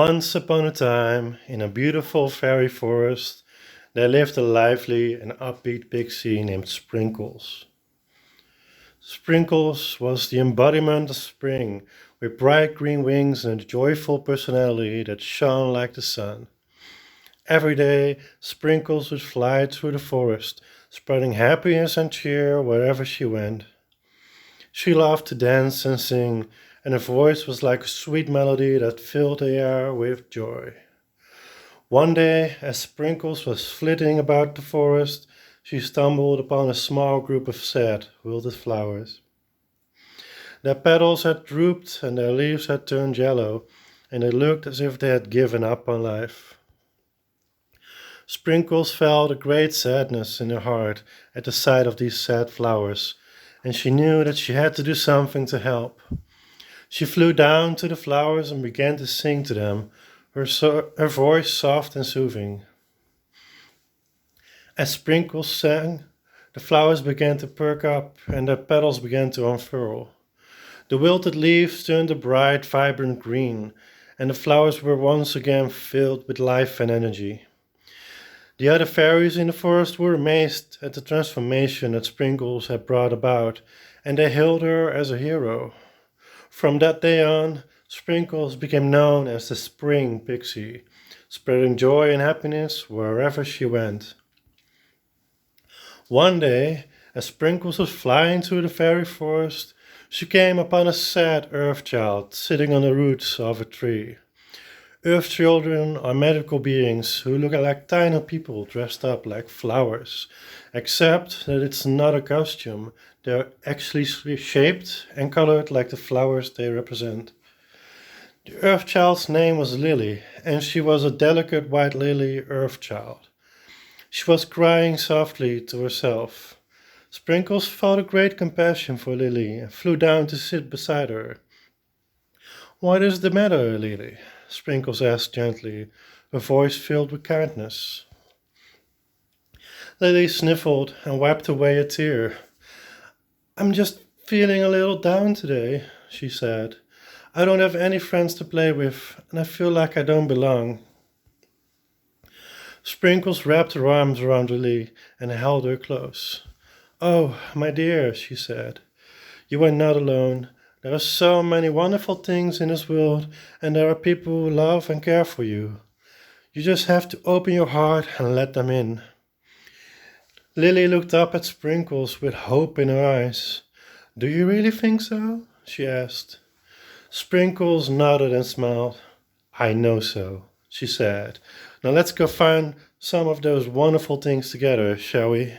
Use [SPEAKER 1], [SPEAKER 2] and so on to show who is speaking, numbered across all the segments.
[SPEAKER 1] Once upon a time, in a beautiful fairy forest, there lived a lively and upbeat pixie named Sprinkles. Sprinkles was the embodiment of spring, with bright green wings and a joyful personality that shone like the sun. Every day, Sprinkles would fly through the forest, spreading happiness and cheer wherever she went. She loved to dance and sing, and her voice was like a sweet melody that filled the air with joy. One day, as Sprinkles was flitting about the forest, she stumbled upon a small group of sad, wilted flowers. Their petals had drooped and their leaves had turned yellow, and they looked as if they had given up on life. Sprinkles felt a great sadness in her heart at the sight of these sad flowers, and she knew that she had to do something to help. She flew down to the flowers and began to sing to them, her voice soft and soothing. As Sprinkles sang, the flowers began to perk up and their petals began to unfurl. The wilted leaves turned a bright, vibrant green, and the flowers were once again filled with life and energy. The other fairies in the forest were amazed at the transformation that Sprinkles had brought about, and they hailed her as a hero. From that day on, Sprinkles became known as the Spring Pixie, spreading joy and happiness wherever she went. One day, as Sprinkles was flying through the fairy forest, she came upon a sad earth child sitting on the roots of a tree. Earth children are magical beings who look like tiny people dressed up like flowers, except that it's not a costume. They're actually shaped and colored like the flowers they represent. The Earth Child's name was Lily, and she was a delicate white lily Earth Child. She was crying softly to herself. Sprinkles felt a great compassion for Lily and flew down to sit beside her. "What is the matter, Lily?" Sprinkles asked gently, her voice filled with kindness. Lily sniffled and wiped away a tear. "I'm just feeling a little down today," she said. "I don't have any friends to play with, and I feel like I don't belong." Sprinkles wrapped her arms around Lily and held her close. "Oh, my dear," she said, "you are not alone. There are so many wonderful things in this world, and there are people who love and care for you. You just have to open your heart and let them in." Lily looked up at Sprinkles with hope in her eyes. "Do you really think so?" she asked. Sprinkles nodded and smiled. "I know so," she said. "Now let's go find some of those wonderful things together, shall we?"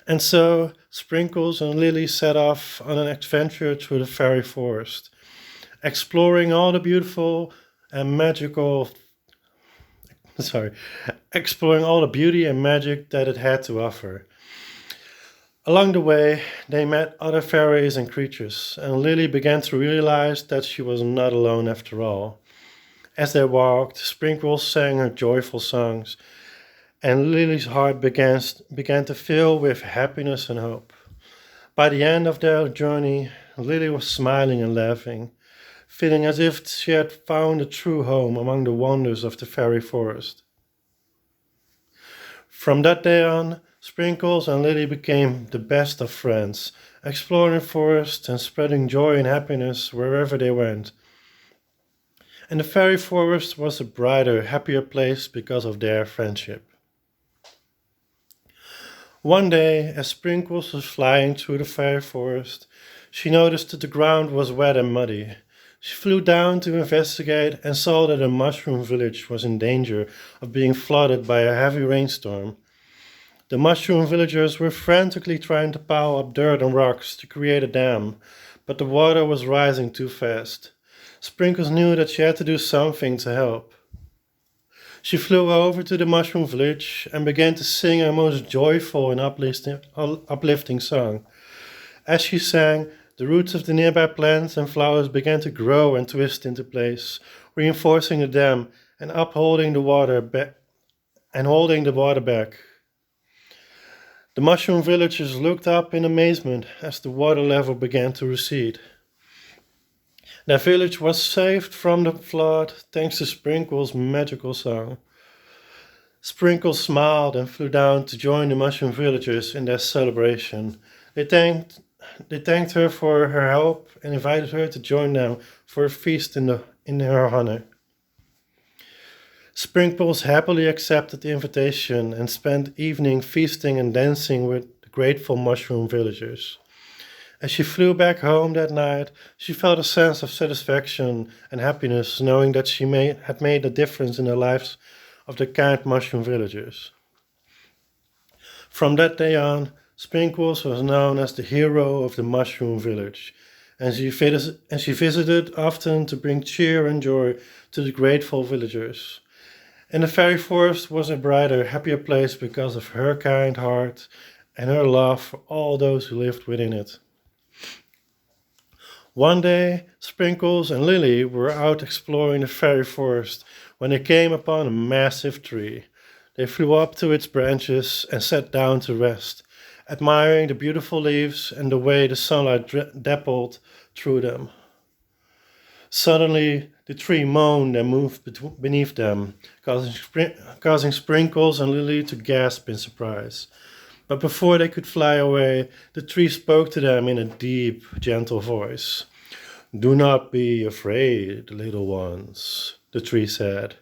[SPEAKER 1] And so Sprinkles and Lily set off on an adventure through the fairy forest, exploring all the beautiful and magical sorry, exploring all the beauty and magic that it had to offer. Along the way, they met other fairies and creatures, and Lily began to realize that she was not alone after all. As they walked, Sprinkles sang her joyful songs, and Lily's heart began to fill with happiness and hope. By the end of their journey, Lily was smiling and laughing, feeling as if she had found a true home among the wonders of the fairy forest. From that day on, Sprinkles and Lily became the best of friends, exploring the forest and spreading joy and happiness wherever they went. And the fairy forest was a brighter, happier place because of their friendship. One day, as Sprinkles was flying through the fairy forest, she noticed that the ground was wet and muddy. She flew down to investigate and saw that a mushroom village was in danger of being flooded by a heavy rainstorm. The mushroom villagers were frantically trying to pile up dirt and rocks to create a dam, but the water was rising too fast. Sprinkles knew that she had to do something to help. She flew over to the mushroom village and began to sing a most joyful and uplifting song. As she sang, the roots of the nearby plants and flowers began to grow and twist into place, reinforcing the dam and upholding the water holding the water back. The mushroom villagers looked up in amazement as the water level began to recede. Their village was saved from the flood thanks to Sprinkle's magical song. Sprinkle smiled and flew down to join the mushroom villagers in their celebration. They thanked, they thanked her for her help and invited her to join them for a feast in her honor. Sprinkles happily accepted the invitation and spent evening feasting and dancing with the grateful mushroom villagers. As she flew back home that night, she felt a sense of satisfaction and happiness knowing that had made a difference in the lives of the kind mushroom villagers. From that day on, Sprinkles was known as the hero of the mushroom village, and she visited often to bring cheer and joy to the grateful villagers. And the fairy forest was a brighter, happier place because of her kind heart and her love for all those who lived within it. One day, Sprinkles and Lily were out exploring the fairy forest when they came upon a massive tree. They flew up to its branches and sat down to rest, admiring the beautiful leaves and the way the sunlight dappled through them. Suddenly, the tree moaned and moved beneath them, causing Sprinkles and Lily to gasp in surprise. But before they could fly away, the tree spoke to them in a deep, gentle voice. "Do not be afraid, little ones," the tree said.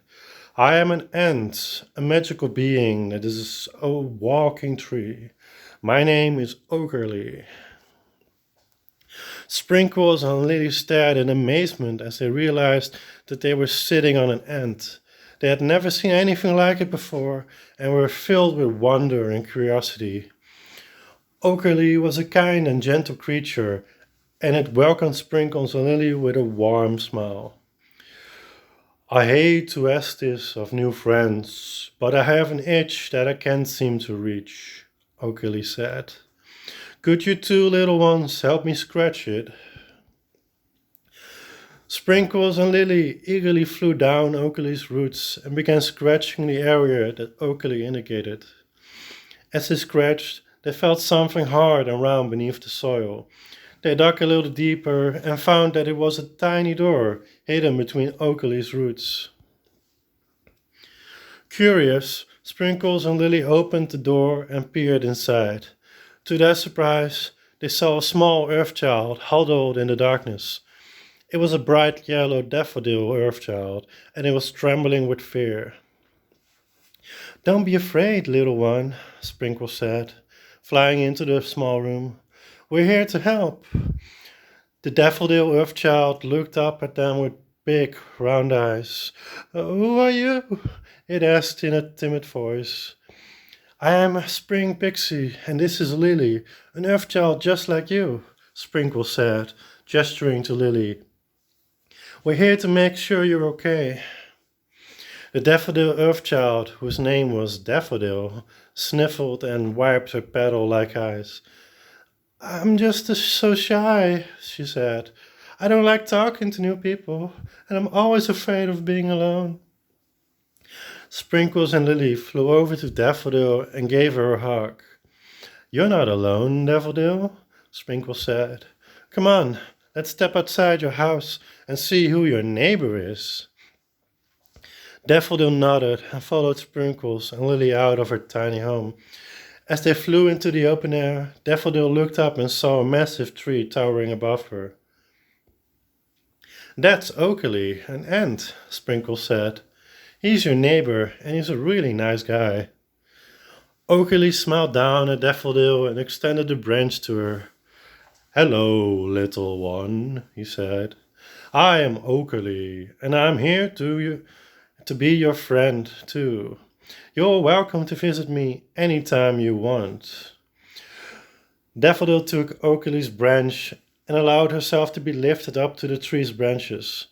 [SPEAKER 1] "I am an ant, a magical being that is a walking tree. My name is Ogerly." Sprinkles and Lily stared in amazement as they realized that they were sitting on an ant. They had never seen anything like it before and were filled with wonder and curiosity. Ogerly was a kind and gentle creature, and it welcomed Sprinkles and Lily with a warm smile. "I hate to ask this of new friends, but I have an itch that I can't seem to reach," Ogerly said. "Could you two little ones help me scratch it?" Sprinkles and Lily eagerly flew down Oakley's roots and began scratching the area that Oakley indicated. As they scratched, they felt something hard and round beneath the soil. They dug a little deeper and found that it was a tiny door hidden between Oakley's roots. Curious, Sprinkles and Lily opened the door and peered inside. To their surprise, they saw a small earth child huddled in the darkness. It was a bright yellow daffodil earth child, and it was trembling with fear. "Don't be afraid, little one," Sprinkles said, flying into the small room. "We're here to help." The daffodil earth child looked up at them with big, round eyes. "Who are you?" it asked in a timid voice. "I am a spring pixie, and this is Lily, an earth child just like you," Sprinkles said, gesturing to Lily. "We're here to make sure you're okay." The daffodil earth child, whose name was Daffodil, sniffled and wiped her petal-like eyes. "I'm just so shy," she said. "I don't like talking to new people, and I'm always afraid of being alone." Sprinkles and Lily flew over to Daffodil and gave her a hug. "You're not alone, Daffodil," Sprinkles said. "Come on, let's step outside your house and see who your neighbor is." Daffodil nodded and followed Sprinkles and Lily out of her tiny home. As they flew into the open air, Daffodil looked up and saw a massive tree towering above her. "That's Oakley, an ant," Sprinkles said. "He's your neighbor, and he's a really nice guy." Oakley smiled down at Daffodil and extended a branch to her. "Hello, little one," he said. "I am Oakley, and I'm here to be your friend, too. You're welcome to visit me anytime you want." Daffodil took Oakley's branch and allowed herself to be lifted up to the tree's branches.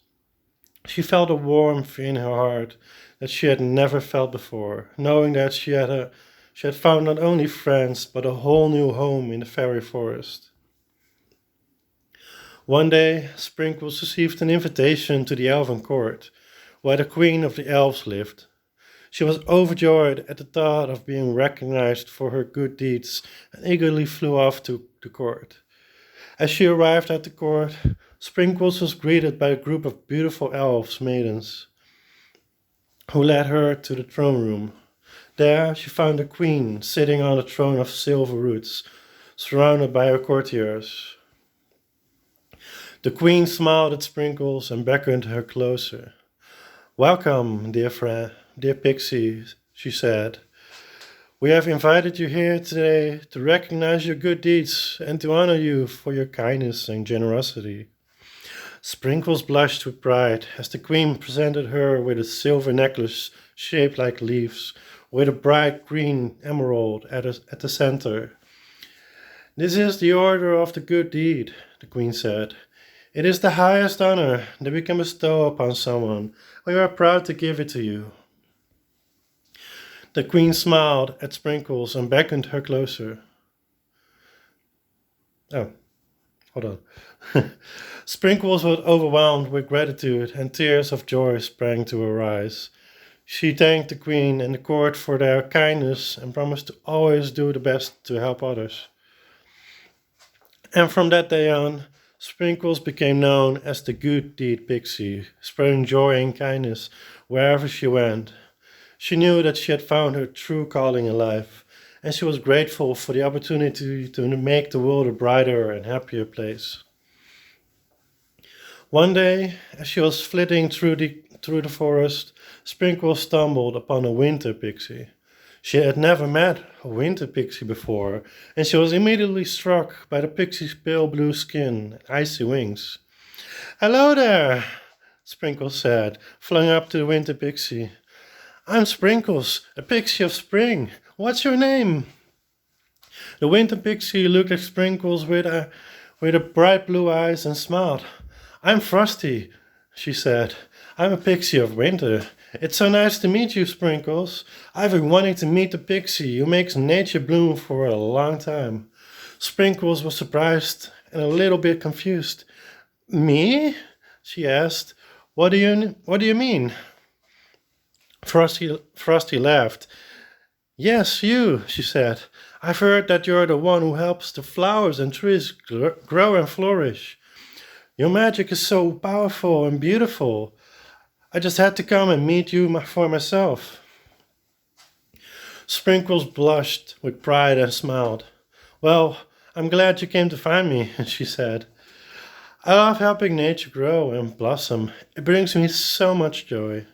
[SPEAKER 1] She felt a warmth in her heart that she had never felt before, knowing that she had found not only friends but a whole new home in the fairy forest. One day, Sprinkles received an invitation to the elven court, where the queen of the elves lived. She was overjoyed at the thought of being recognized for her good deeds and eagerly flew off to the court. As she arrived at the court, Sprinkles was greeted by a group of beautiful elves maidens, who led her to the throne room. There she found the queen sitting on a throne of silver roots, surrounded by her courtiers. The queen smiled at Sprinkles and beckoned her closer. "Welcome, dear friend, dear Pixie," she said. "We have invited you here today to recognize your good deeds and to honor you for your kindness and generosity." Sprinkles blushed with pride as the queen presented her with a silver necklace shaped like leaves, with a bright green emerald at the center. "This is the Order of the Good Deed," the queen said. "It is the highest honor that we can bestow upon someone. We are proud to give it to you." The queen smiled at Sprinkles and beckoned her closer. Oh, hold on. Sprinkles was overwhelmed with gratitude, and tears of joy sprang to her eyes. She thanked the queen and the court for their kindness and promised to always do the best to help others. And from that day on, Sprinkles became known as the Good Deed Pixie, spreading joy and kindness wherever she went. She knew that she had found her true calling in life, and she was grateful for the opportunity to make the world a brighter and happier place. One day, as she was flitting through the forest, Sprinkles stumbled upon a winter pixie. She had never met a winter pixie before, and she was immediately struck by the pixie's pale blue skin and icy wings. "Hello there," Sprinkles said, flying up to the winter pixie. "I'm Sprinkles, a pixie of spring. What's your name?" The winter pixie looked at Sprinkles with bright blue eyes and smiled. "I'm Frosty," she said. "I'm a pixie of winter. It's so nice to meet you, Sprinkles. I've been wanting to meet the pixie who makes nature bloom for a long time." Sprinkles was surprised and a little bit confused. "Me?" she asked. What do you mean?" Frosty laughed. "Yes, you," she said. "I've heard that you're the one who helps the flowers and trees grow and flourish. Your magic is so powerful and beautiful. I just had to come and meet you for myself." Sprinkles blushed with pride and smiled. "Well, I'm glad you came to find me," she said. "I love helping nature grow and blossom. It brings me so much joy."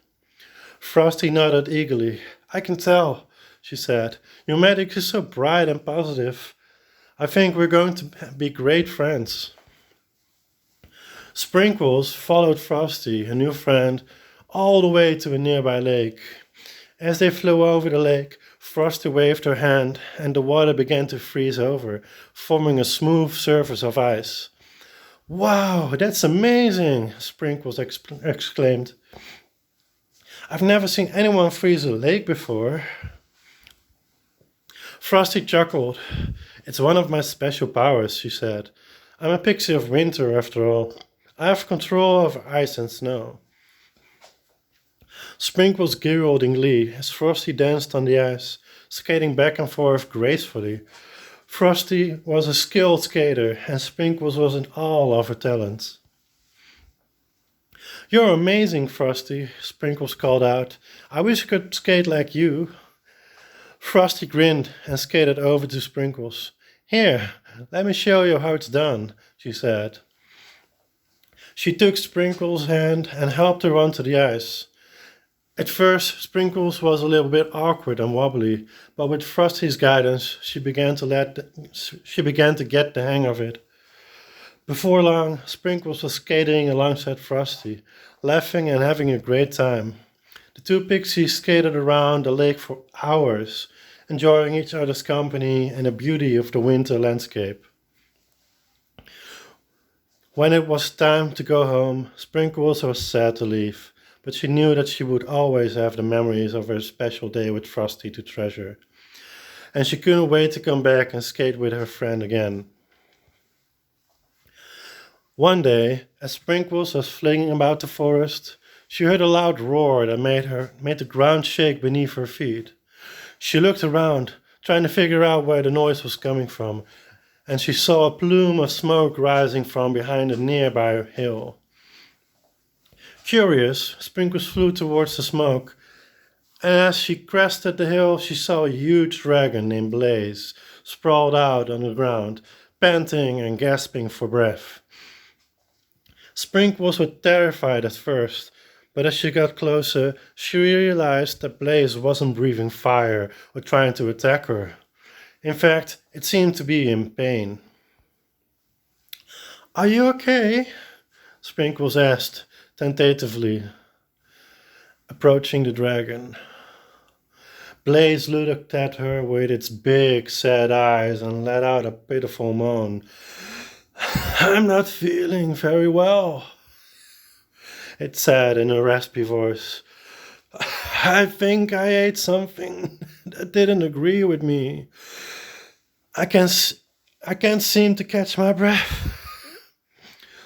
[SPEAKER 1] Frosty nodded eagerly. "I can tell," she said. "Your magic is so bright and positive. I think we're going to be great friends." Sprinkles followed Frosty, her new friend, all the way to a nearby lake. As they flew over the lake, Frosty waved her hand, and the water began to freeze over, forming a smooth surface of ice. "Wow, that's amazing!" Sprinkles exclaimed. "I've never seen anyone freeze a lake before." Frosty chuckled. "It's one of my special powers," she said. "I'm a pixie of winter, after all. I have control over ice and snow." Sprinkles giggled in glee as Frosty danced on the ice, skating back and forth gracefully. Frosty was a skilled skater, and Sprinkles was in awe of her talents. "You're amazing, Frosty," Sprinkles called out. "I wish I could skate like you." Frosty grinned and skated over to Sprinkles. "Here, let me show you how it's done," she said. She took Sprinkles' hand and helped her onto the ice. At first, Sprinkles was a little bit awkward and wobbly, but with Frosty's guidance, she began to get the hang of it. Before long, Sprinkles was skating alongside Frosty, laughing and having a great time. The two pixies skated around the lake for hours, enjoying each other's company and the beauty of the winter landscape. When it was time to go home, Sprinkles was sad to leave, but she knew that she would always have the memories of her special day with Frosty to treasure. And she couldn't wait to come back and skate with her friend again. One day, as Sprinkles was flinging about the forest, she heard a loud roar that made the ground shake beneath her feet. She looked around, trying to figure out where the noise was coming from, and she saw a plume of smoke rising from behind a nearby hill. Curious, Sprinkles flew towards the smoke, and as she crested the hill, she saw a huge dragon named Blaze sprawled out on the ground, panting and gasping for breath. Sprinkles was terrified at first, but as she got closer, she realized that Blaze wasn't breathing fire or trying to attack her. In fact, it seemed to be in pain. "Are you okay?" Sprinkles asked, tentatively, approaching the dragon. Blaze looked at her with its big, sad eyes and let out a pitiful moan. "I'm not feeling very well," it said in a raspy voice. "I think I ate something that didn't agree with me. I can't seem to catch my breath."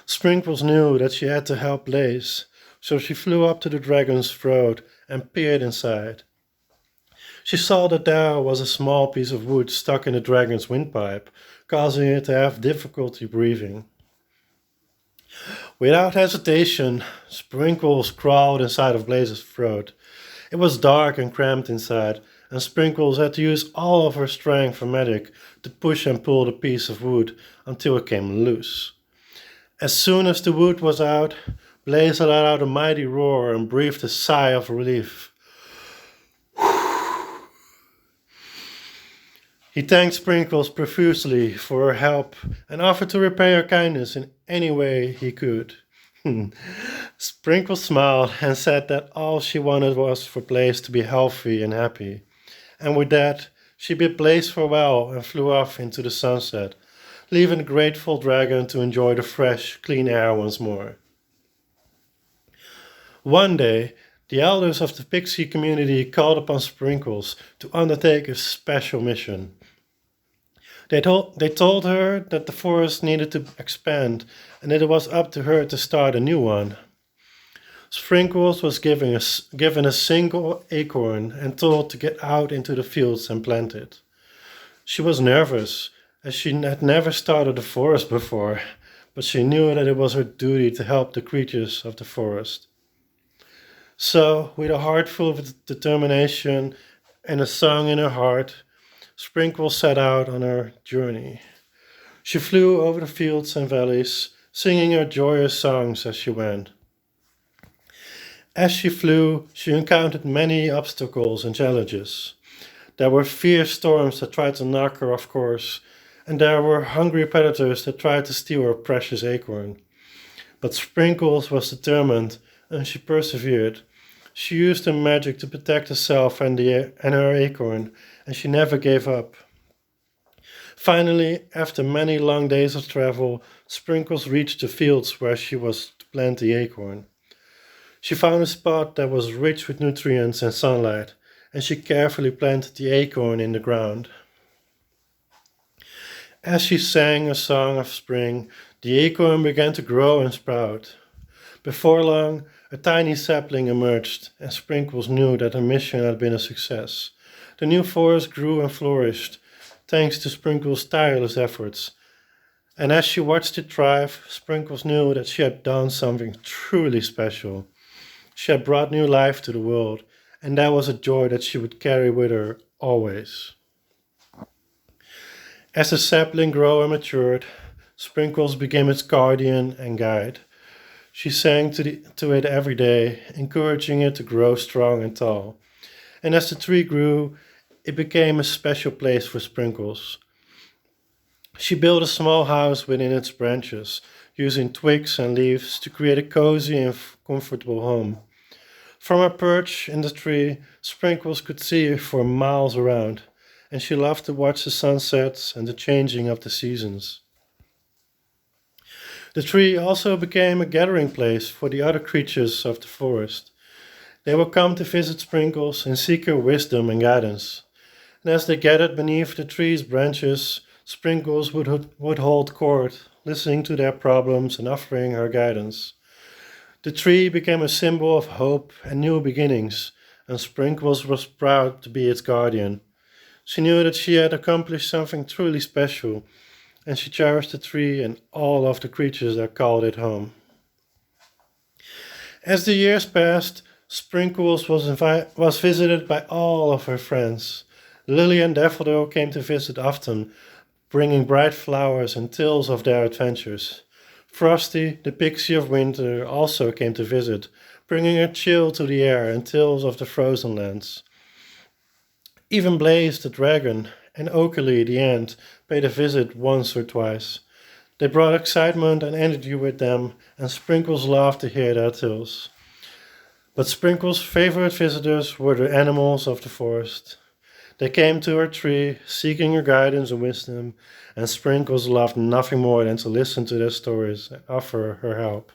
[SPEAKER 1] Sprinkles knew that she had to help Blaze, so she flew up to the dragon's throat and peered inside. She saw that there was a small piece of wood stuck in the dragon's windpipe, causing it to have difficulty breathing. Without hesitation, Sprinkles crawled inside of Blaze's throat. It was dark and cramped inside, and Sprinkles had to use all of her strength and magic to push and pull the piece of wood until it came loose. As soon as the wood was out, Blaze let out a mighty roar and breathed a sigh of relief. He thanked Sprinkles profusely for her help and offered to repay her kindness in any way he could. Sprinkles smiled and said that all she wanted was for Blaze to be healthy and happy. And with that, she bid Blaze farewell and flew off into the sunset, leaving the grateful dragon to enjoy the fresh, clean air once more. One day, the elders of the Pixie community called upon Sprinkles to undertake a special mission. They told her that the forest needed to expand and that it was up to her to start a new one. Sprinkles was given a single acorn and told to get out into the fields and plant it. She was nervous, as she had never started a forest before, but she knew that it was her duty to help the creatures of the forest. So, with a heart full of determination and a song in her heart, Sprinkles set out on her journey. She flew over the fields and valleys, singing her joyous songs as she went. As she flew, she encountered many obstacles and challenges. There were fierce storms that tried to knock her off course, and there were hungry predators that tried to steal her precious acorn. But Sprinkles was determined, and she persevered. She used her magic to protect herself and her acorn, and she never gave up. Finally, after many long days of travel, Sprinkles reached the fields where she was to plant the acorn. She found a spot that was rich with nutrients and sunlight, and she carefully planted the acorn in the ground. As she sang a song of spring, the acorn began to grow and sprout. Before long, a tiny sapling emerged, and Sprinkles knew that her mission had been a success. The new forest grew and flourished, thanks to Sprinkles' tireless efforts. And as she watched it thrive, Sprinkles knew that she had done something truly special. She had brought new life to the world, and that was a joy that she would carry with her always. As the sapling grew and matured, Sprinkles became its guardian and guide. She sang to it every day, encouraging it to grow strong and tall. And as the tree grew, it became a special place for Sprinkles. She built a small house within its branches, using twigs and leaves to create a cozy and comfortable home. From her perch in the tree, Sprinkles could see for miles around, and she loved to watch the sunsets and the changing of the seasons. The tree also became a gathering place for the other creatures of the forest. They would come to visit Sprinkles and seek her wisdom and guidance. And as they gathered beneath the tree's branches, Sprinkles would hold court, listening to their problems and offering her guidance. The tree became a symbol of hope and new beginnings, and Sprinkles was proud to be its guardian. She knew that she had accomplished something truly special, and she cherished the tree and all of the creatures that called it home. As the years passed, Sprinkles was visited by all of her friends. Lily and Daffodil came to visit often, bringing bright flowers and tales of their adventures. Frosty, the pixie of winter, also came to visit, bringing a chill to the air and tales of the frozen lands. Even Blaze, the dragon, and Oakley, the ant, paid a visit once or twice. They brought excitement and energy with them, and Sprinkles loved to hear their tales. But Sprinkles' favorite visitors were the animals of the forest. They came to her tree, seeking her guidance and wisdom, and Sprinkles loved nothing more than to listen to their stories and offer her help.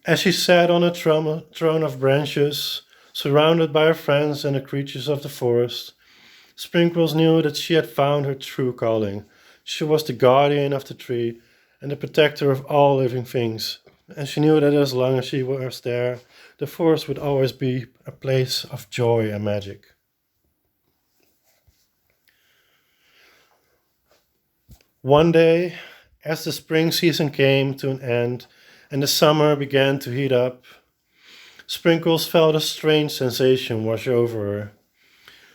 [SPEAKER 1] As she sat on a throne of branches, surrounded by her friends and the creatures of the forest, Sprinkles knew that she had found her true calling. She was the guardian of the tree and the protector of all living things, and she knew that as long as she was there, the forest would always be a place of joy and magic. One day, as the spring season came to an end and the summer began to heat up, Sprinkles felt a strange sensation wash over her.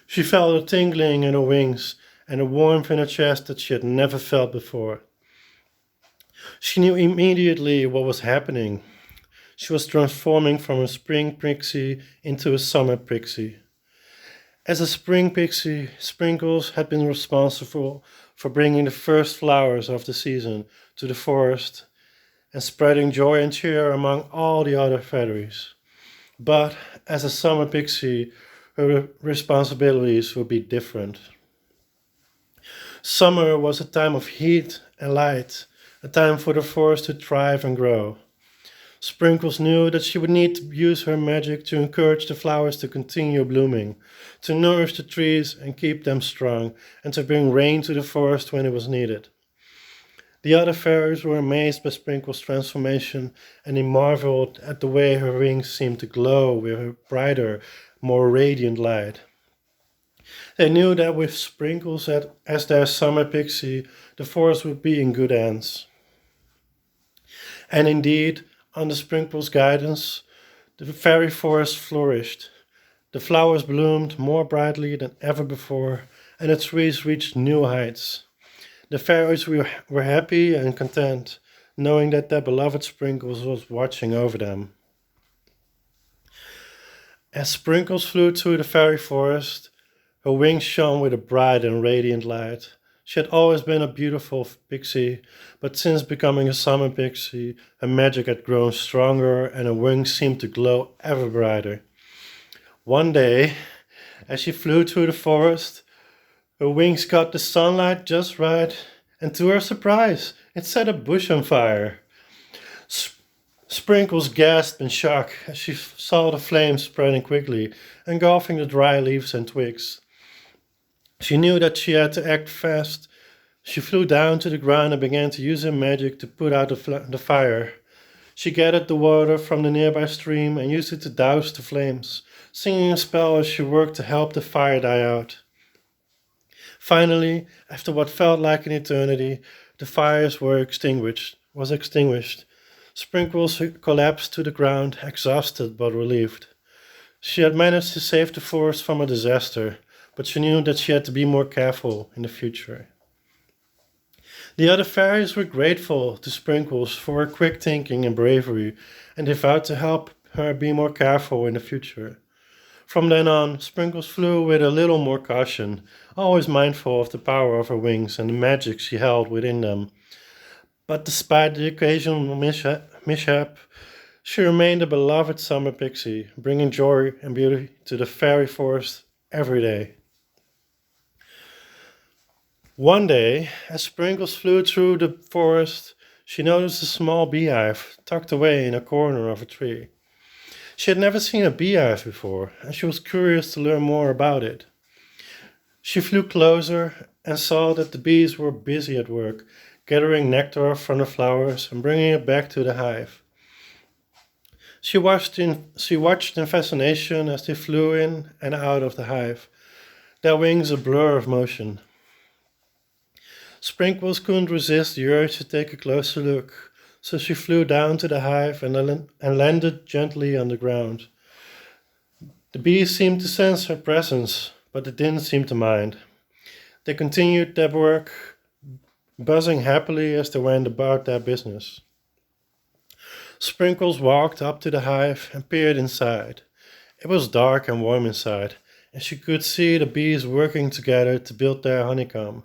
[SPEAKER 1] She felt a tingling in her wings and a warmth in her chest that she had never felt before. She knew immediately what was happening. She was transforming from a spring pixie into a summer pixie. As a spring pixie, Sprinkles had been responsible for bringing the first flowers of the season to the forest and spreading joy and cheer among all the other fairies. But as a summer pixie, her responsibilities would be different. Summer was a time of heat and light, a time for the forest to thrive and grow. Sprinkles knew that she would need to use her magic to encourage the flowers to continue blooming, to nourish the trees and keep them strong, and to bring rain to the forest when it was needed. The other fairies were amazed by Sprinkles' transformation, and they marveled at the way her wings seemed to glow with a brighter, more radiant light. They knew that with Sprinkles as their summer pixie, the forest would be in good hands. And indeed, under Sprinkles' guidance, the fairy forest flourished. The flowers bloomed more brightly than ever before, and the trees reached new heights. The fairies were happy and content, knowing that their beloved Sprinkles was watching over them. As Sprinkles flew through the fairy forest, her wings shone with a bright and radiant light. She had always been a beautiful pixie, but since becoming a summer pixie, her magic had grown stronger and her wings seemed to glow ever brighter. One day, as she flew through the forest, her wings caught the sunlight just right, and to her surprise, it set a bush on fire. Sprinkles gasped in shock as she saw the flames spreading quickly, engulfing the dry leaves and twigs. She knew that she had to act fast. She flew down to the ground and began to use her magic to put out the fire. She gathered the water from the nearby stream and used it to douse the flames, singing a spell as she worked to help the fire die out. Finally, after what felt like an eternity, the fires was extinguished. Sprinkles collapsed to the ground, exhausted but relieved. She had managed to save the forest from a disaster, but she knew that she had to be more careful in the future. The other fairies were grateful to Sprinkles for her quick thinking and bravery, and they vowed to help her be more careful in the future. From then on, Sprinkles flew with a little more caution, always mindful of the power of her wings and the magic she held within them. But despite the occasional mishap, she remained a beloved summer pixie, bringing joy and beauty to the fairy forest every day. One day, as Sprinkles flew through the forest, she noticed a small beehive tucked away in a corner of a tree. She had never seen a beehive before, and she was curious to learn more about it. She flew closer and saw that the bees were busy at work, gathering nectar from the flowers and bringing it back to the hive. She watched in fascination as they flew in and out of the hive, their wings a blur of motion. Sprinkles couldn't resist the urge to take a closer look, so she flew down to the hive and landed gently on the ground. The bees seemed to sense her presence, but they didn't seem to mind. They continued their work, buzzing happily as they went about their business. Sprinkles walked up to the hive and peered inside. It was dark and warm inside, and she could see the bees working together to build their honeycomb.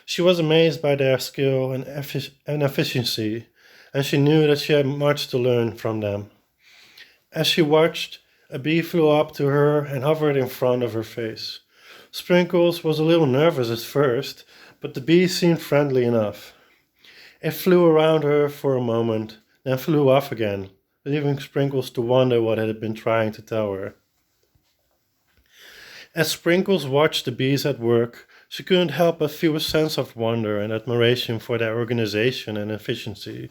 [SPEAKER 1] She was amazed by their skill and efficiency, and she knew that she had much to learn from them. As she watched, a bee flew up to her and hovered in front of her face. Sprinkles was a little nervous at first, but the bee seemed friendly enough. It flew around her for a moment, then flew off again, leaving Sprinkles to wonder what it had been trying to tell her. As Sprinkles watched the bees at work, she couldn't help but feel a sense of wonder and admiration for their organization and efficiency.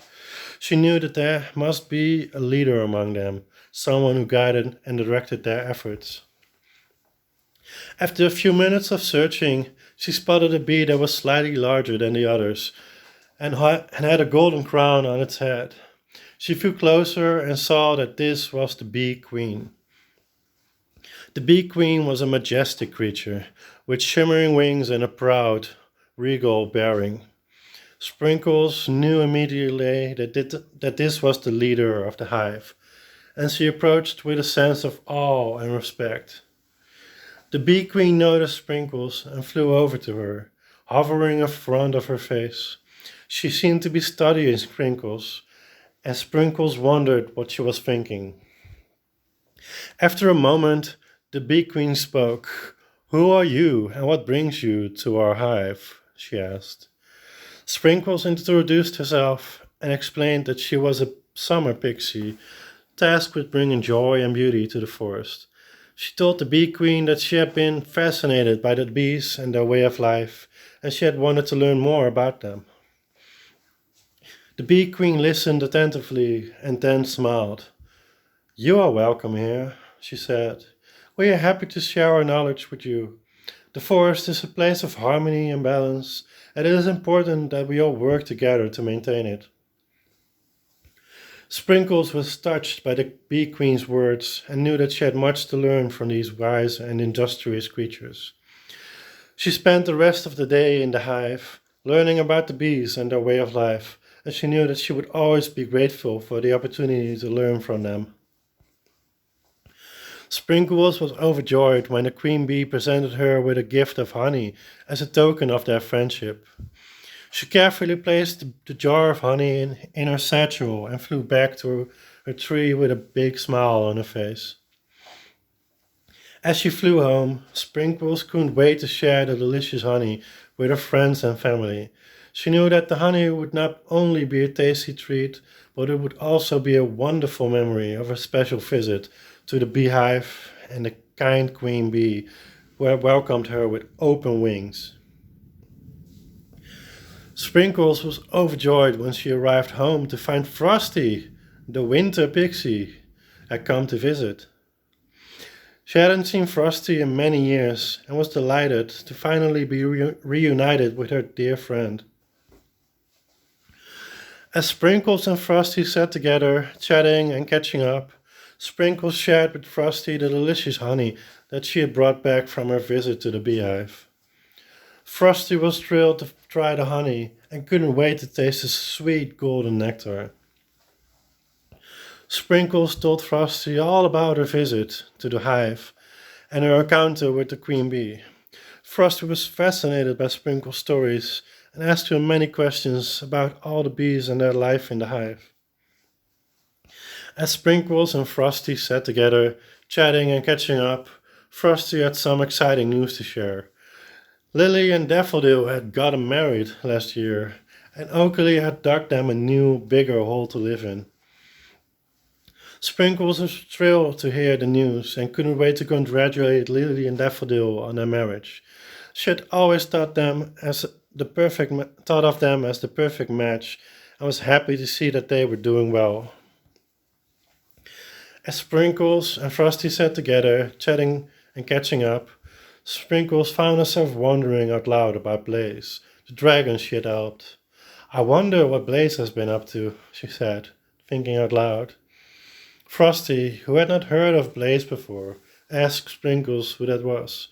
[SPEAKER 1] She knew that there must be a leader among them, someone who guided and directed their efforts. After a few minutes of searching, she spotted a bee that was slightly larger than the others and had a golden crown on its head. She flew closer and saw that this was the bee queen. The bee queen was a majestic creature, with shimmering wings and a proud, regal bearing. Sprinkles knew immediately that this was the leader of the hive, and she approached with a sense of awe and respect. The bee queen noticed Sprinkles and flew over to her, hovering in front of her face. She seemed to be studying Sprinkles, and Sprinkles wondered what she was thinking. After a moment, the bee queen spoke. "Who are you, and what brings you to our hive?" she asked. Sprinkles introduced herself and explained that she was a summer pixie, tasked with bringing joy and beauty to the forest. She told the bee queen that she had been fascinated by the bees and their way of life, and she had wanted to learn more about them. The bee queen listened attentively and then smiled. "You are welcome here," she said. "We are happy to share our knowledge with you. The forest is a place of harmony and balance, and it is important that we all work together to maintain it." Sprinkles was touched by the bee queen's words and knew that she had much to learn from these wise and industrious creatures. She spent the rest of the day in the hive, learning about the bees and their way of life, and she knew that she would always be grateful for the opportunity to learn from them. Sprinkles was overjoyed when the queen bee presented her with a gift of honey as a token of their friendship. She carefully placed the jar of honey in her satchel and flew back to her tree with a big smile on her face. As she flew home, Sprinkles couldn't wait to share the delicious honey with her friends and family. She knew that the honey would not only be a tasty treat, but it would also be a wonderful memory of her special visit to the beehive and the kind queen bee who had welcomed her with open wings. Sprinkles was overjoyed when she arrived home to find Frosty, the winter pixie, had come to visit. She hadn't seen Frosty in many years and was delighted to finally be reunited with her dear friend. As Sprinkles and Frosty sat together, chatting and catching up, Sprinkles shared with Frosty the delicious honey that she had brought back from her visit to the beehive. Frosty was thrilled to try the honey and couldn't wait to taste the sweet golden nectar. Sprinkles told Frosty all about her visit to the hive and her encounter with the queen bee. Frosty was fascinated by Sprinkles' stories and asked her many questions about all the bees and their life in the hive. As Sprinkles and Frosty sat together, chatting and catching up, Frosty had some exciting news to share. Lily and Daffodil had gotten married last year, and Oakley had dug them a new, bigger hole to live in. Sprinkles was thrilled to hear the news and couldn't wait to congratulate Lily and Daffodil on their marriage. She had always thought of them as the perfect match and was happy to see that they were doing well. As Sprinkles and Frosty sat together, chatting and catching up, Sprinkles found herself wondering out loud about Blaze, the dragon she had helped. I wonder what Blaze has been up to, she said, thinking out loud. Frosty, who had not heard of Blaze before, asked Sprinkles who that was.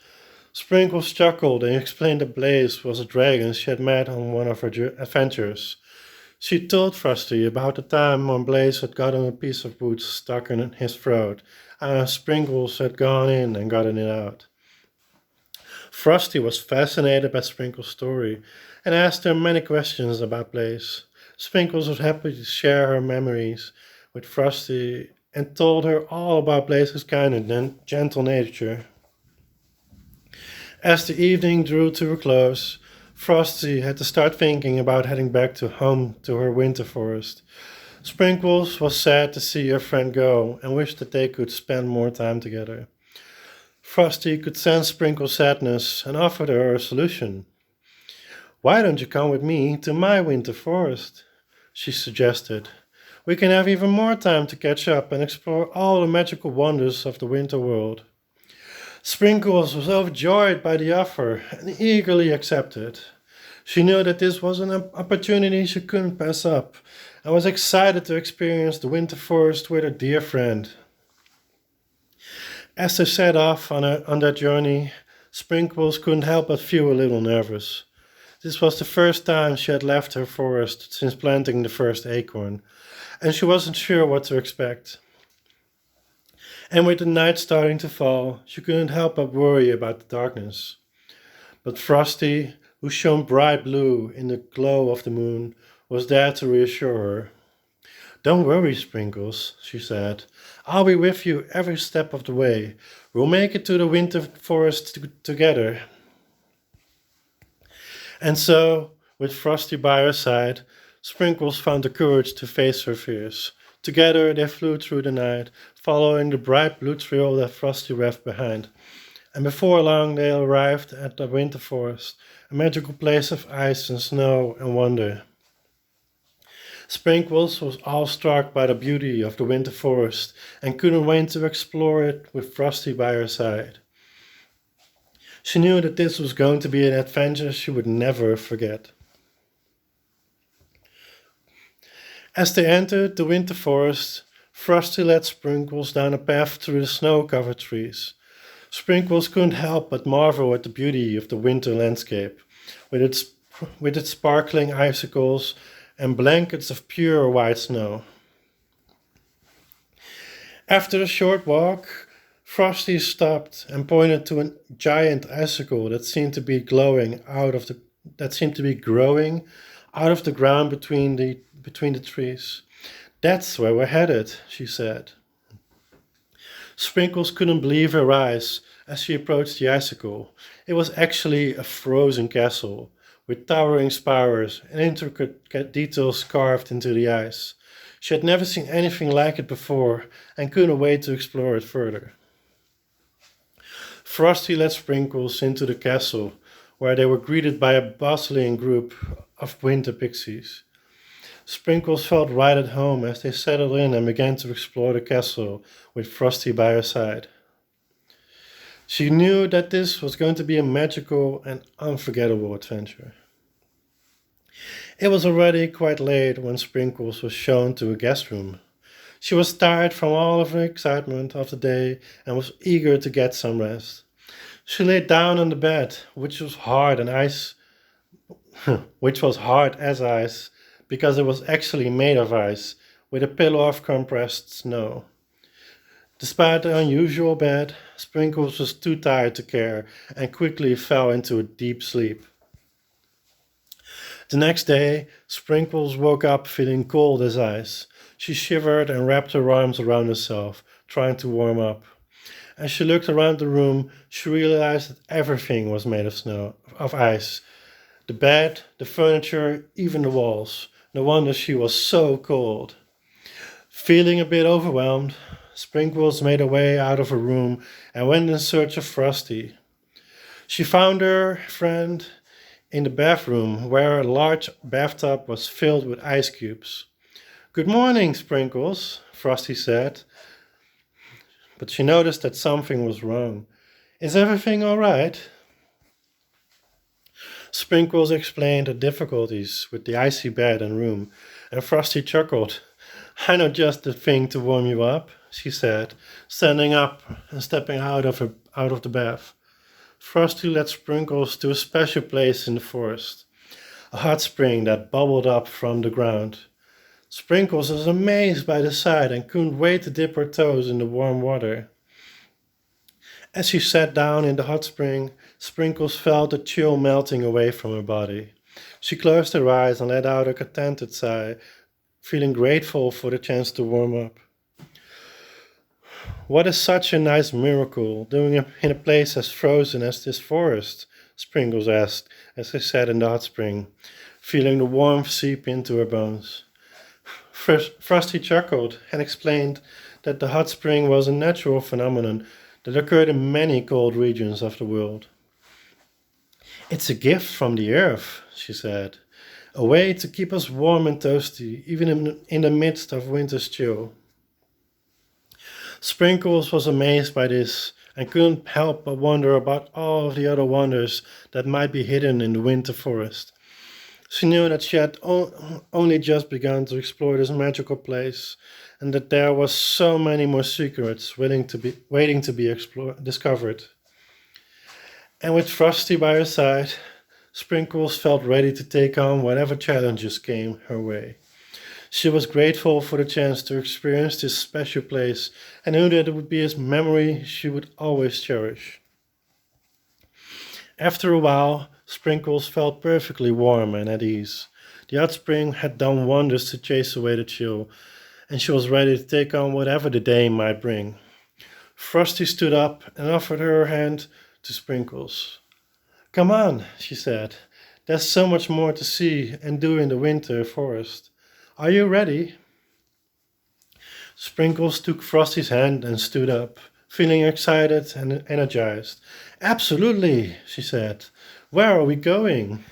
[SPEAKER 1] Sprinkles chuckled and explained that Blaze was a dragon she had met on one of her adventures. She told Frosty about the time when Blaze had gotten a piece of wood stuck in his throat, and Sprinkles had gone in and gotten it out. Frosty was fascinated by Sprinkles' story and asked her many questions about Blaze. Sprinkles was happy to share her memories with Frosty and told her all about Blaze's kind and gentle nature. As the evening drew to a close, Frosty had to start thinking about heading back to home to her winter forest. Sprinkles was sad to see her friend go and wished that they could spend more time together. Frosty could sense Sprinkles' sadness and offered her a solution. Why don't you come with me to my winter forest? She suggested. We can have even more time to catch up and explore all the magical wonders of the winter world. Sprinkles was overjoyed by the offer and eagerly accepted. She knew that this was an opportunity she couldn't pass up and was excited to experience the winter forest with her dear friend. As they set off on their journey, Sprinkles couldn't help but feel a little nervous. This was the first time she had left her forest since planting the first acorn, and she wasn't sure what to expect. And with the night starting to fall, she couldn't help but worry about the darkness. But Frosty, who shone bright blue in the glow of the moon, was there to reassure her. Don't worry, Sprinkles, she said. I'll be with you every step of the way. We'll make it to the winter forest together. And so, with Frosty by her side, Sprinkles found the courage to face her fears. Together they flew through the night, following the bright blue trail that Frosty left behind. And before long they arrived at the winter forest, a magical place of ice and snow and wonder. Sprinkles was awestruck by the beauty of the winter forest and couldn't wait to explore it with Frosty by her side. She knew that this was going to be an adventure she would never forget. As they entered the winter forest, Frosty led Sprinkles down a path through the snow-covered trees. Sprinkles couldn't help but marvel at the beauty of the winter landscape, with its sparkling icicles and blankets of pure white snow. After a short walk, Frosty stopped and pointed to a giant icicle that seemed to be growing out of the ground between the trees. That's where we're headed, she said. Sprinkles couldn't believe her eyes as she approached the icicle. It was actually a frozen castle, with towering spires and intricate details carved into the ice. She had never seen anything like it before and couldn't wait to explore it further. Frosty led Sprinkles into the castle, where they were greeted by a bustling group of winter pixies. Sprinkles felt right at home as they settled in and began to explore the castle with Frosty by her side. She knew that this was going to be a magical and unforgettable adventure. It was already quite late when Sprinkles was shown to a guest room. She was tired from all of the excitement of the day and was eager to get some rest. She lay down on the bed, which was hard as ice, because it was actually made of ice, with a pillow of compressed snow. Despite the unusual bed, Sprinkles was too tired to care and quickly fell into a deep sleep. The next day, Sprinkles woke up feeling cold as ice. She shivered and wrapped her arms around herself, trying to warm up. As she looked around the room, she realized that everything was made of ice. The bed, the furniture, even the walls. No wonder she was so cold. Feeling a bit overwhelmed, Sprinkles made her way out of her room and went in search of Frosty. She found her friend in the bathroom, where a large bathtub was filled with ice cubes. "Good morning, Sprinkles," Frosty said, but she noticed that something was wrong. "Is everything all right?" Sprinkles explained the difficulties with the icy bed and room, and Frosty chuckled. I know just the thing to warm you up, she said, standing up and stepping out of the bath. Frosty led Sprinkles to a special place in the forest, a hot spring that bubbled up from the ground. Sprinkles was amazed by the sight and couldn't wait to dip her toes in the warm water. As she sat down in the hot spring, Sprinkles felt the chill melting away from her body. She closed her eyes and let out a contented sigh, feeling grateful for the chance to warm up. What is such a nice miracle doing it in a place as frozen as this forest? Sprinkles asked as they sat in the hot spring, feeling the warmth seep into her bones. Frosty chuckled and explained that the hot spring was a natural phenomenon that occurred in many cold regions of the world. It's a gift from the earth, she said, a way to keep us warm and toasty, even in the midst of winter's chill. Sprinkles was amazed by this and couldn't help but wonder about all of the other wonders that might be hidden in the winter forest. She knew that she had only just begun to explore this magical place, and that there was so many more secrets waiting to be discovered. And with Frosty by her side, Sprinkles felt ready to take on whatever challenges came her way. She was grateful for the chance to experience this special place and knew that it would be a memory she would always cherish. After a while, Sprinkles felt perfectly warm and at ease. The hot spring had done wonders to chase away the chill, and she was ready to take on whatever the day might bring. Frosty stood up and offered her hand to Sprinkles. Come on, she said. There's so much more to see and do in the winter forest. Are you ready? Sprinkles took Frosty's hand and stood up, feeling excited and energized. Absolutely, she said. Where are we going?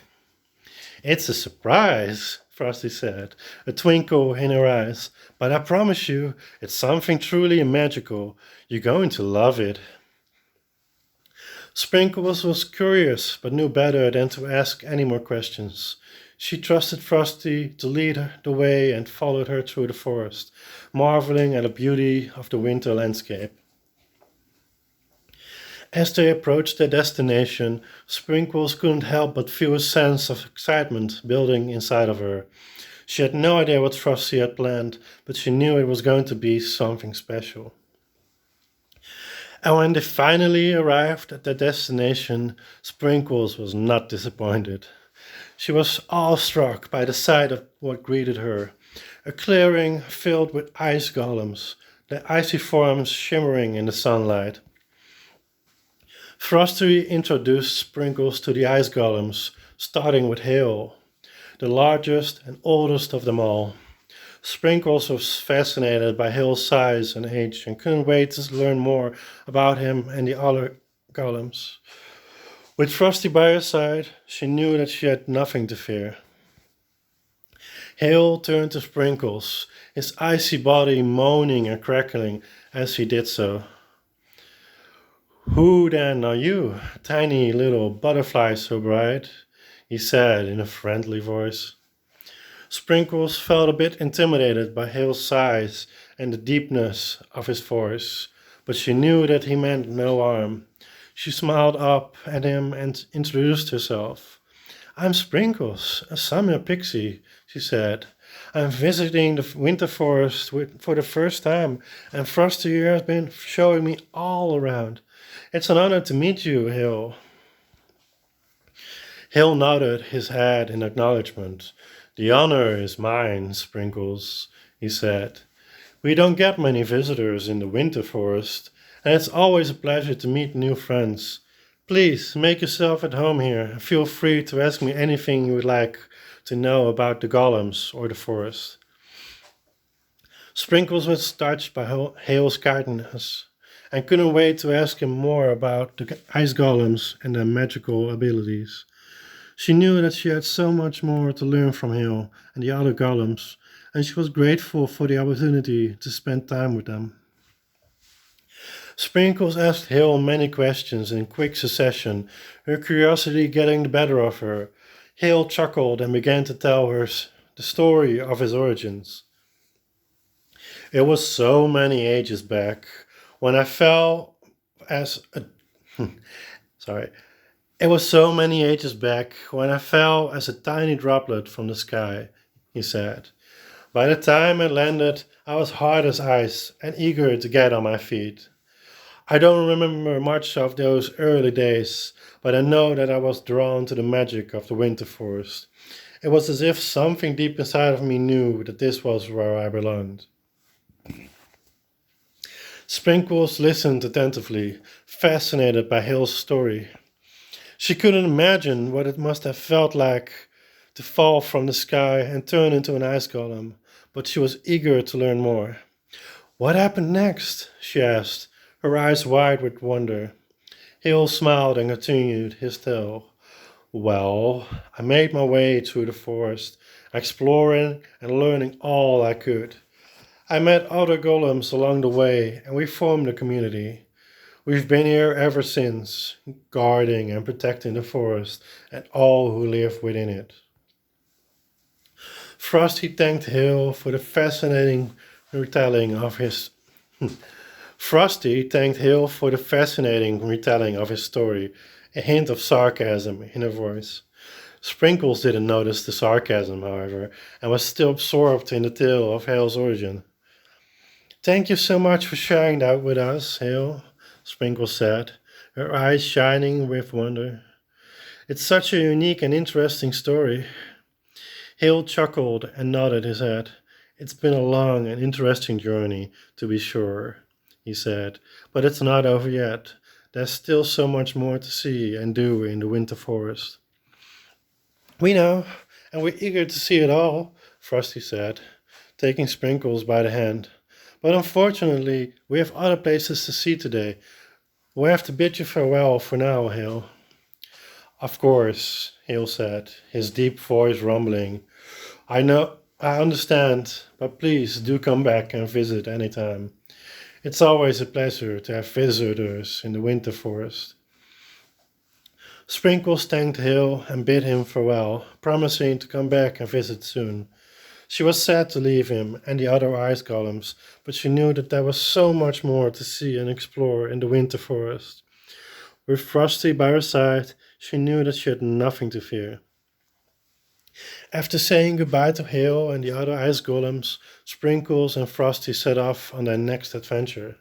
[SPEAKER 1] It's a surprise, Frosty said, a twinkle in her eyes. But I promise you, it's something truly magical. You're going to love it. Sprinkles was curious, but knew better than to ask any more questions. She trusted Frosty to lead the way and followed her through the forest, marveling at the beauty of the winter landscape. As they approached their destination, Sprinkles couldn't help but feel a sense of excitement building inside of her. She had no idea what Frosty had planned, but she knew it was going to be something special. And when they finally arrived at their destination, Sprinkles was not disappointed. She was awestruck by the sight of what greeted her, a clearing filled with ice golems, their icy forms shimmering in the sunlight. Frosty introduced Sprinkles to the ice golems, starting with Hail, the largest and oldest of them all. Sprinkles was fascinated by Hale's size and age and couldn't wait to learn more about him and the other golems. With Frosty by her side, she knew that she had nothing to fear. Hale turned to Sprinkles, his icy body moaning and crackling as he did so. Who then are you, tiny little butterfly so bright? He said in a friendly voice. Sprinkles felt a bit intimidated by Hale's size and the deepness of his voice, but she knew that he meant no harm. She smiled up at him and introduced herself. I'm Sprinkles, a summer pixie, she said. I'm visiting the winter forest for the first time, and Frosty here has been showing me all around. It's an honor to meet you, Hale. Hale nodded his head in acknowledgement. The honor is mine, Sprinkles, he said. We don't get many visitors in the winter forest, and it's always a pleasure to meet new friends. Please make yourself at home here and feel free to ask me anything you would like to know about the golems or the forest. Sprinkles was touched by Hale's kindness and couldn't wait to ask him more about the ice golems and their magical abilities. She knew that she had so much more to learn from Hale and the other golems, and she was grateful for the opportunity to spend time with them. Sprinkles asked Hill many questions in quick succession, her curiosity getting the better of her. Hill chuckled and began to tell her the story of his origins. It was so many ages back when I fell as a sorry. It was so many ages back when I fell as a tiny droplet from the sky, he said. By the time I landed, I was hard as ice and eager to get on my feet. I don't remember much of those early days, but I know that I was drawn to the magic of the winter forest. It was as if something deep inside of me knew that this was where I belonged. Sprinkles listened attentively, fascinated by Hill's story. She couldn't imagine what it must have felt like to fall from the sky and turn into an ice golem, but she was eager to learn more. What happened next? She asked, her eyes wide with wonder. Hill smiled and continued his tale. Well, I made my way through the forest, exploring and learning all I could. I met other golems along the way, and we formed a community. We've been here ever since, guarding and protecting the forest and all who live within it. Frosty thanked Hill for the fascinating retelling of his Frosty thanked Hill for the fascinating retelling of his story, a hint of sarcasm in her voice. Sprinkles didn't notice the sarcasm, however, and was still absorbed in the tale of Hill's origin. Thank you so much for sharing that with us, Hill, Sprinkles said, her eyes shining with wonder. It's such a unique and interesting story. Hill chuckled and nodded his head. It's been a long and interesting journey, to be sure, he said, but it's not over yet. There's still so much more to see and do in the winter forest. We know, and we're eager to see it all, Frosty said, taking Sprinkles by the hand. But unfortunately, we have other places to see today. We have to bid you farewell for now, Hill. Of course, Hill said, his deep voice rumbling. I understand, but please do come back and visit anytime. It's always a pleasure to have visitors in the winter forest. Sprinkles thanked Hill and bid him farewell, promising to come back and visit soon. She was sad to leave him and the other ice golems, but she knew that there was so much more to see and explore in the winter forest. With Frosty by her side, she knew that she had nothing to fear. After saying goodbye to Hill and the other ice golems, Sprinkles and Frosty set off on their next adventure.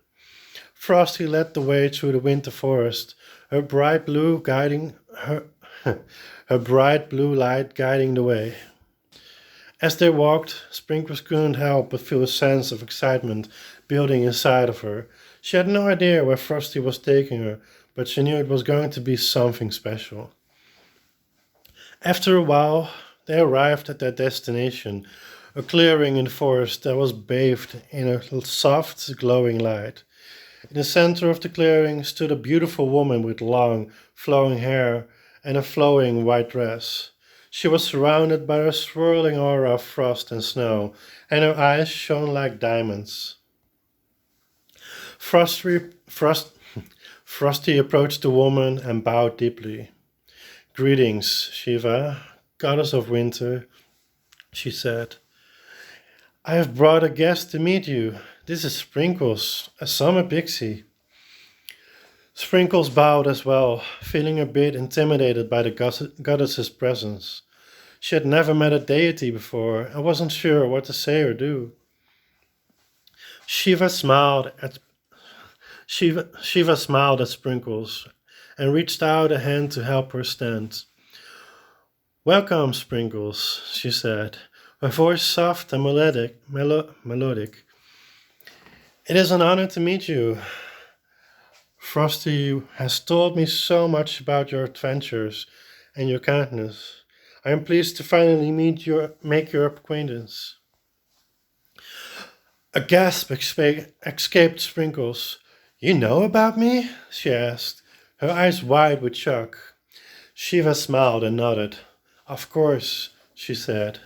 [SPEAKER 1] Frosty led the way through the winter forest, her bright blue guiding her bright blue light guiding the way. As they walked, Sprinkles couldn't help but feel a sense of excitement building inside of her. She had no idea where Frosty was taking her, but she knew it was going to be something special. After a while, they arrived at their destination, a clearing in the forest that was bathed in a soft, glowing light. In the center of the clearing stood a beautiful woman with long, flowing hair and a flowing white dress. She was surrounded by a swirling aura of frost and snow, and her eyes shone like diamonds. Frosty approached the woman and bowed deeply. Greetings, Shiva, goddess of winter, she said. I have brought a guest to meet you. This is Sprinkles, a summer pixie. Sprinkles bowed as well, feeling a bit intimidated by the goddess's presence. She had never met a deity before and wasn't sure what to say or do. Shiva smiled at Sprinkles and reached out a hand to help her stand. Welcome, Sprinkles, she said, her voice soft and melodic. It is an honor to meet you. Frosty has told me so much about your adventures and your kindness. I am pleased to finally make your acquaintance. A gasp escaped Sprinkles. You know about me? She asked, her eyes wide with shock. Shiva smiled and nodded. Of course, she said.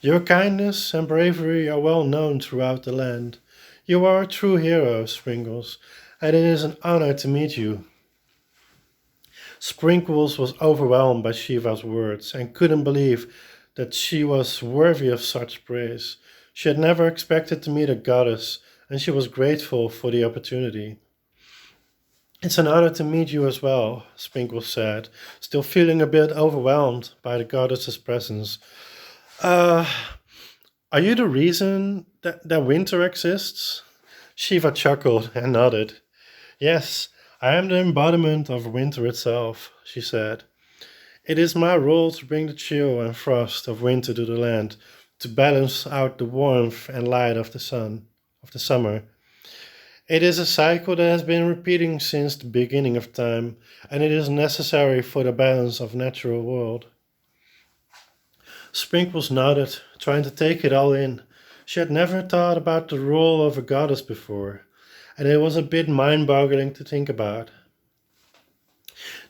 [SPEAKER 1] Your kindness and bravery are well known throughout the land. You are a true hero, Sprinkles, and it is an honor to meet you. Sprinkles was overwhelmed by Shiva's words and couldn't believe that she was worthy of such praise. She had never expected to meet a goddess, and she was grateful for the opportunity. It's an honor to meet you as well, Sprinkles said, still feeling a bit overwhelmed by the goddess's presence. Uh, are you the reason that winter exists? Shiva chuckled and nodded. Yes, I am the embodiment of winter itself, she said. It is my role to bring the chill and frost of winter to the land, to balance out the warmth and light of the sun, of the summer. It is a cycle that has been repeating since the beginning of time, and it is necessary for the balance of natural world. Sprinkles nodded, trying to take it all in. She had never thought about the role of a goddess before, and it was a bit mind-boggling to think about.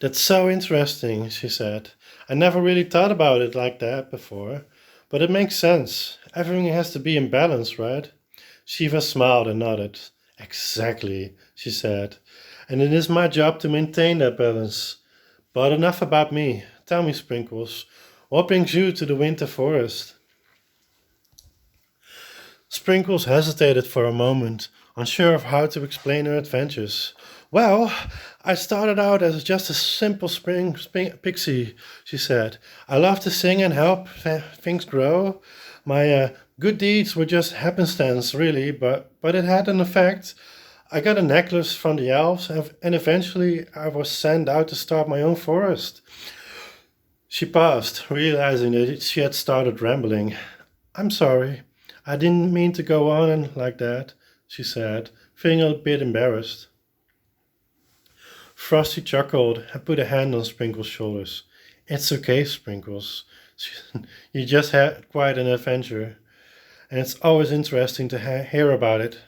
[SPEAKER 1] That's so interesting, she said. I never really thought about it like that before, but it makes sense. Everything has to be in balance, right? Shiva smiled and nodded. Exactly, she said. And it is my job to maintain that balance. But enough about me. Tell me, Sprinkles, what brings you to the winter forest? Sprinkles hesitated for a moment, unsure of how to explain her adventures. Well, I started out as just a simple spring pixie, she said. I love to sing and help things grow. My good deeds were just happenstance, really, but it had an effect. I got a necklace from the elves, and eventually I was sent out to start my own forest. She paused, realizing that she had started rambling. I'm sorry. I didn't mean to go on like that, she said, feeling a bit embarrassed. Frosty chuckled and put a hand on Sprinkles' shoulders. It's okay, Sprinkles. You just had quite an adventure, and it's always interesting to hear about it.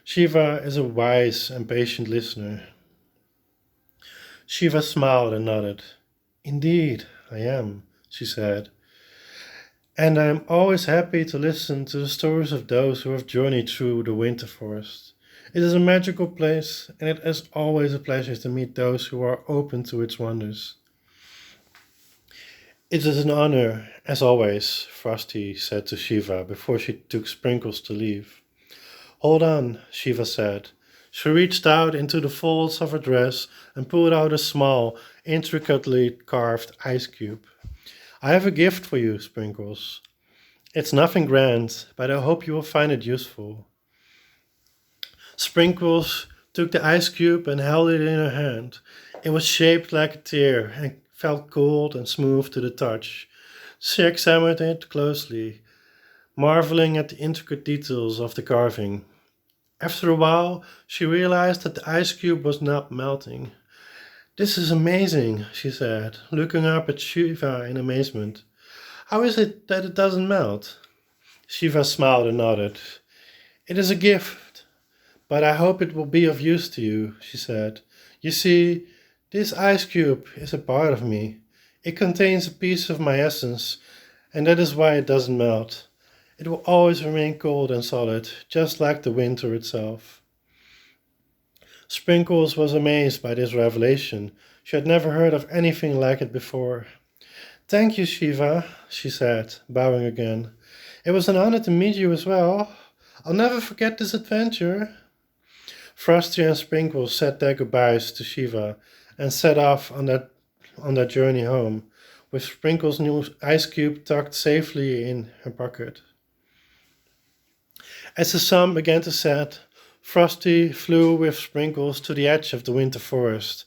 [SPEAKER 1] Shiva is a wise and patient listener. Shiva smiled and nodded. Indeed, I am, she said. And I am always happy to listen to the stories of those who have journeyed through the winter forest. It is a magical place, and it is always a pleasure to meet those who are open to its wonders. It is an honor, as always, Frosty said to Shiva before she took Sprinkles to leave. Hold on, Shiva said. She reached out into the folds of her dress and pulled out a small, intricately carved ice cube. I have a gift for you, Sprinkles. It's nothing grand, but I hope you will find it useful. Sprinkles took the ice cube and held it in her hand. It was shaped like a tear and felt cold and smooth to the touch. She examined it closely, marveling at the intricate details of the carving. After a while, she realized that the ice cube was not melting. This is amazing, she said, looking up at Shiva in amazement. How is it that it doesn't melt? Shiva smiled and nodded. It is a gift, but I hope it will be of use to you, she said. You see, this ice cube is a part of me. It contains a piece of my essence, and that is why it doesn't melt. It will always remain cold and solid, just like the winter itself. Sprinkles was amazed by this revelation. She had never heard of anything like it before. Thank you, Shiva, she said, bowing again. It was an honor to meet you as well. I'll never forget this adventure. Frosty and Sprinkles said their goodbyes to Shiva and set off on their journey home, with Sprinkles' new ice cube tucked safely in her pocket. As the sun began to set, Frosty flew with Sprinkles to the edge of the winter forest.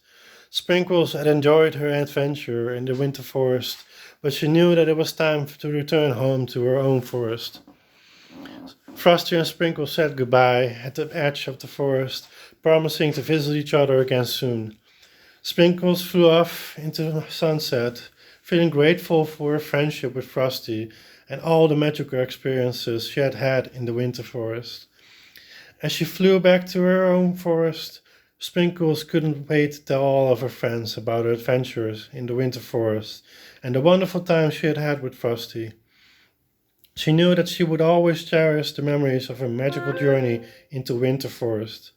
[SPEAKER 1] Sprinkles had enjoyed her adventure in the winter forest, but she knew that it was time to return home to her own forest. Frosty and Sprinkles said goodbye at the edge of the forest, promising to visit each other again soon. Sprinkles flew off into the sunset, feeling grateful for her friendship with Frosty and all the magical experiences she had had in the winter forest. As she flew back to her own forest, Sprinkles couldn't wait to tell all of her friends about her adventures in the winter forest and the wonderful time she had had with Frosty. She knew that she would always cherish the memories of her magical journey into Winter Forest.